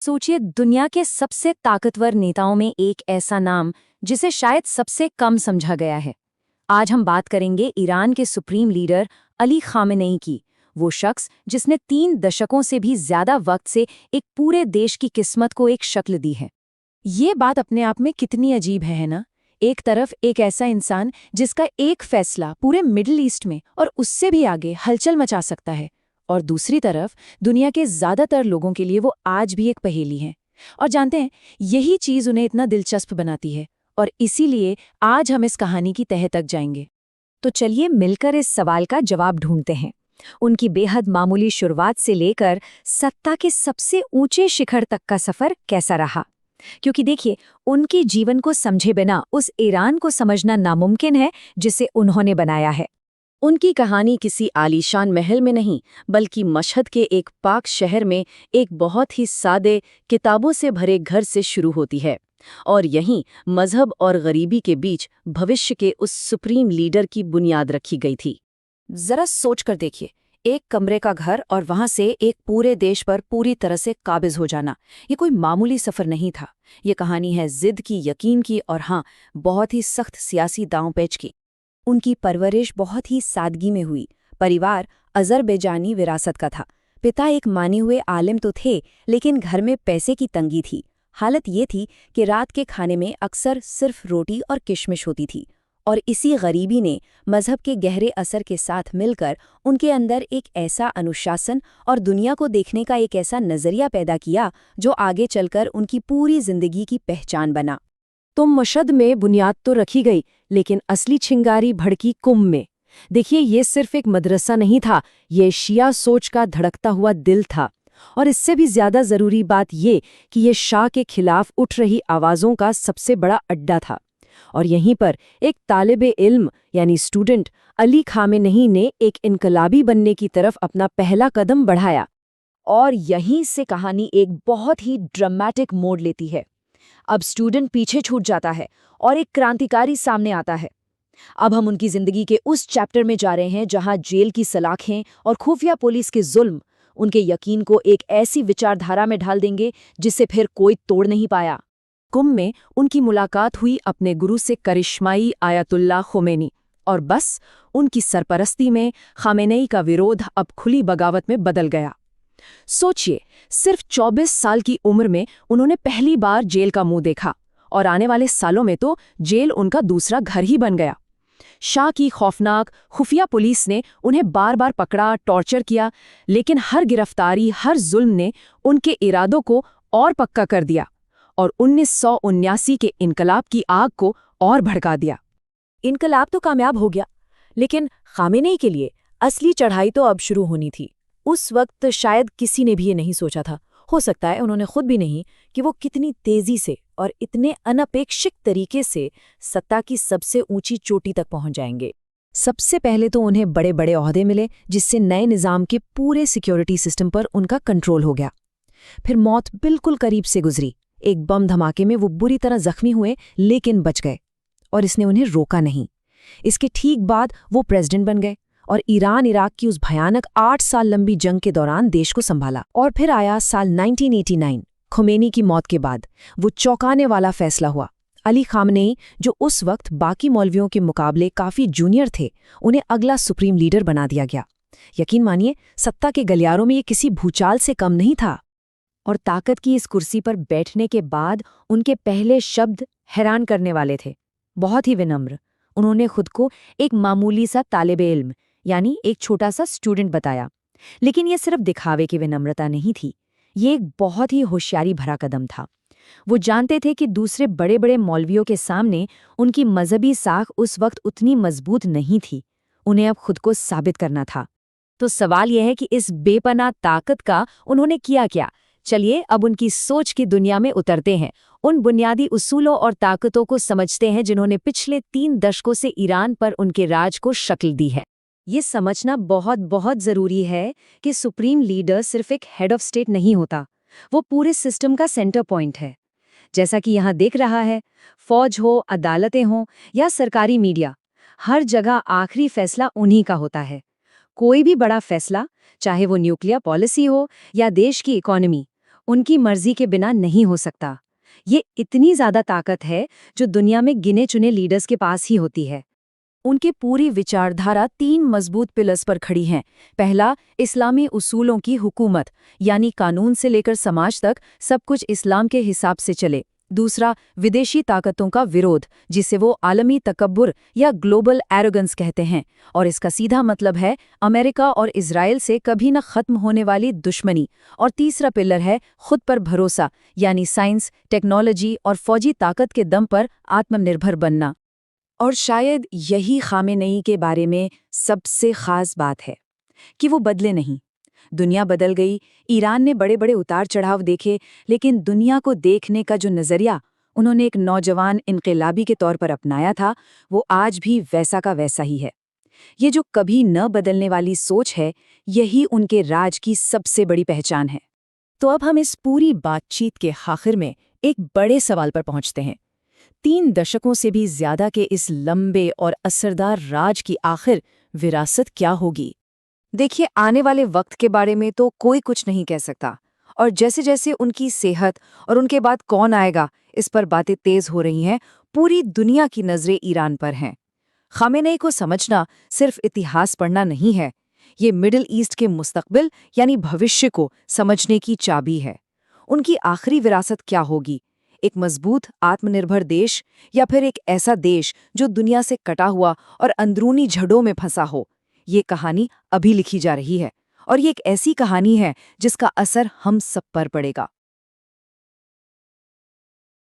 सोचिए, दुनिया के सबसे ताकतवर नेताओं में एक ऐसा नाम जिसे शायद सबसे कम समझा गया है। आज हम बात करेंगे ईरान के सुप्रीम लीडर अली खामेनेई की। वो शख्स जिसने 3 दशकों से भी ज्यादा वक्त से एक पूरे देश की किस्मत को एक शक्ल दी है। ये बात अपने आप में कितनी अजीब है ना। एक तरफ एक ऐसा इंसान जिसका एक फैसला पूरे मिडिल ईस्ट में और उससे भी आगे हलचल मचा सकता है, और दूसरी तरफ दुनिया के ज्यादातर लोगों के लिए वो आज भी एक पहेली है। और जानते हैं, यही चीज उन्हें इतना दिलचस्प बनाती है, और इसीलिए आज हम इस कहानी की तह तक जाएंगे। तो चलिए मिलकर इस सवाल का जवाब ढूंढते हैं। उनकी बेहद मामूली शुरुआत से लेकर सत्ता के सबसे ऊंचे शिखर तक का सफर कैसा रहा। क्योंकि देखिए, उनके जीवन को समझे बिना उस ईरान को समझना नामुमकिन है जिसे उन्होंने बनाया है। उनकी कहानी किसी आलीशान महल में नहीं, बल्कि मशहद के एक पाक शहर में एक बहुत ही सादे, किताबों से भरे घर से शुरू होती है। और यहीं मजहब और गरीबी के बीच भविष्य के उस सुप्रीम लीडर की बुनियाद रखी गई थी। जरा सोच कर देखिए, एक कमरे का घर और वहां से एक पूरे देश पर पूरी तरह से काबिज हो जाना। ये कोई मामूली सफर नहीं था। ये कहानी है जिद की, यकीन की, और हाँ, बहुत ही सख्त सियासी दांव-पेच की। उनकी परवरिश बहुत ही सादगी में हुई। परिवार अज़रबैजानी विरासत का था। पिता एक माने हुए आलिम तो थे, लेकिन घर में पैसे की तंगी थी। हालत ये थी कि रात के खाने में अक्सर सिर्फ रोटी और किशमिश होती थी, और इसी गरीबी ने मजहब के गहरे असर के साथ मिलकर उनके अंदर एक ऐसा अनुशासन और दुनिया को देखने का एक ऐसा नजरिया पैदा किया जो आगे चलकर उनकी पूरी जिंदगी की पहचान बना। तो मशहद में बुनियाद तो रखी गई, लेकिन असली चिंगारी भड़की कुम में। देखिए, ये सिर्फ एक मदरसा नहीं था, ये शिया सोच का धड़कता हुआ दिल था। और इससे भी ज्यादा जरूरी बात ये कि ये शाह के खिलाफ उठ रही आवाजों का सबसे बड़ा अड्डा था। और यहीं पर एक तालिबे इल्म यानी स्टूडेंट अली खामेनेई ने एक इनकलाबी बनने की तरफ अपना पहला कदम बढ़ाया। और यहीं से कहानी एक बहुत ही ड्रामेटिक मोड़ लेती है। अब स्टूडेंट पीछे छूट जाता है और एक क्रांतिकारी सामने आता है। अब हम उनकी जिंदगी के उस चैप्टर में जा रहे हैं जहां जेल की सलाखें और खुफिया पुलिस के जुल्म उनके यकीन को एक ऐसी विचारधारा में ढाल देंगे जिसे फिर कोई तोड़ नहीं पाया। कुम में उनकी मुलाकात हुई अपने गुरु से, करिश्माई आयतुल्लाह खोमेनी, और बस उनकी सरपरस्ती में खामेनेई का विरोध अब खुली बगावत में बदल गया। सोचिए, सिर्फ 24 साल की उम्र में उन्होंने पहली बार जेल का मुंह देखा, और आने वाले सालों में तो जेल उनका दूसरा घर ही बन गया। शाह की खौफनाक खुफिया पुलिस ने उन्हें बार बार पकड़ा, टॉर्चर किया, लेकिन हर गिरफ्तारी, हर जुल्म ने उनके इरादों को और पक्का कर दिया और 1979 के इनकलाब की आग को और भड़का दिया। इनकलाब तो कामयाब हो गया, लेकिन खामेनेई के लिए असली चढ़ाई तो अब शुरू होनी थी। उस वक्त शायद किसी ने भी ये नहीं सोचा था, हो सकता है उन्होंने खुद भी नहीं, कि वो कितनी तेजी से और इतने अनपेक्षित तरीके से सत्ता की सबसे ऊंची चोटी तक पहुंच जाएंगे। सबसे पहले तो उन्हें बड़े बड़े ओहदे मिले, जिससे नए निज़ाम के पूरे सिक्योरिटी सिस्टम पर उनका कंट्रोल हो गया। फिर मौत बिल्कुल करीब से गुजरी। एक बम धमाके में वो बुरी तरह जख्मी हुए, लेकिन बच गए, और इसने उन्हें रोका नहीं। इसके ठीक बाद वो प्रेसिडेंट बन गए और ईरान इराक की उस भयानक 8 साल लंबी जंग के दौरान देश को संभाला। और फिर आया साल 1989, खोमेनी की मौत के बाद वो चौंकाने वाला फैसला हुआ। अली खामेनेई, जो उस वक्त बाकी मौलवियों के मुकाबले काफी जूनियर थे, उन्हें अगला सुप्रीम लीडर बना दिया गया। यकीन मानिए, सत्ता के गलियारों में ये किसी भूचाल से कम नहीं था। और ताकत की इस कुर्सी पर बैठने के बाद उनके पहले शब्द हैरान करने वाले थे। बहुत ही विनम्र। उन्होंने खुद को एक मामूली सा तालिबे इल्म यानी एक छोटा सा स्टूडेंट बताया। लेकिन ये सिर्फ दिखावे की विनम्रता नहीं थी, ये एक बहुत ही होशियारी भरा कदम था। वो जानते थे कि दूसरे बड़े बड़े मौलवियों के सामने उनकी मजहबी साख उस वक्त उतनी मजबूत नहीं थी। उन्हें अब खुद को साबित करना था। तो सवाल यह है कि इस बेपनाह ताकत का उन्होंने किया क्या। चलिए अब उनकी सोच की दुनिया में उतरते हैं, उन बुनियादी उसूलों और ताकतों को समझते हैं जिन्होंने पिछले 3 दशकों से ईरान पर उनके राज को शक्ल दी है। ये समझना बहुत बहुत जरूरी है कि सुप्रीम लीडर सिर्फ एक हेड ऑफ स्टेट नहीं होता, वो पूरे सिस्टम का सेंटर पॉइंट है। जैसा कि यहाँ देख रहा है, फौज हो, अदालतें हों या सरकारी मीडिया, हर जगह आखिरी फैसला उन्हीं का होता है। कोई भी बड़ा फैसला, चाहे वो न्यूक्लियर पॉलिसी हो या देश की इकोनॉमी, उनकी मर्जी के बिना नहीं हो सकता। ये इतनी ज्यादा ताकत है जो दुनिया में गिने चुने लीडर्स के पास ही होती है। उनकी पूरी विचारधारा 3 मजबूत पिलर्स पर खड़ी हैं। पहला, इस्लामी उसूलों की हुकूमत, यानी कानून से लेकर समाज तक सब कुछ इस्लाम के हिसाब से चले। दूसरा, विदेशी ताकतों का विरोध, जिसे वो आलमी तकब्बुर या ग्लोबल एरोगेंस कहते हैं, और इसका सीधा मतलब है अमेरिका और इजराइल से कभी न खत्म होने वाली दुश्मनी। और तीसरा पिलर है खुद पर भरोसा, यानी साइंस, टेक्नोलॉजी और फौजी ताकत के दम पर आत्मनिर्भर बनना। और शायद यही खामेनेई के बारे में सबसे खास बात है कि वो बदले नहीं। दुनिया बदल गई, ईरान ने बड़े बड़े उतार चढ़ाव देखे, लेकिन दुनिया को देखने का जो नज़रिया उन्होंने एक नौजवान इनकलाबी के तौर पर अपनाया था, वो आज भी वैसा का वैसा ही है। ये जो कभी न बदलने वाली सोच है, यही उनके राज की सबसे बड़ी पहचान है। तो अब हम इस पूरी बातचीत के आखिर में एक बड़े सवाल पर पहुंचते हैं। 3 दशकों से भी ज्यादा के इस लंबे और असरदार राज की आखिर विरासत क्या होगी? देखिए, आने वाले वक्त के बारे में तो कोई कुछ नहीं कह सकता, और जैसे जैसे उनकी सेहत और उनके बाद कौन आएगा, इस पर बातें तेज हो रही हैं। पूरी दुनिया की नजरें ईरान पर हैं। खामेनेई को समझना सिर्फ इतिहास पढ़ना नहीं है, ये मिडिल ईस्ट के मुस्तकबिल यानी भविष्य को समझने की चाबी है। उनकी आखिरी विरासत क्या होगी? एक मजबूत आत्मनिर्भर देश, या फिर एक ऐसा देश जो दुनिया से कटा हुआ और अंदरूनी झड़ों में फंसा हो? ये कहानी अभी लिखी जा रही है, और ये एक ऐसी कहानी है जिसका असर हम सब पर पड़ेगा।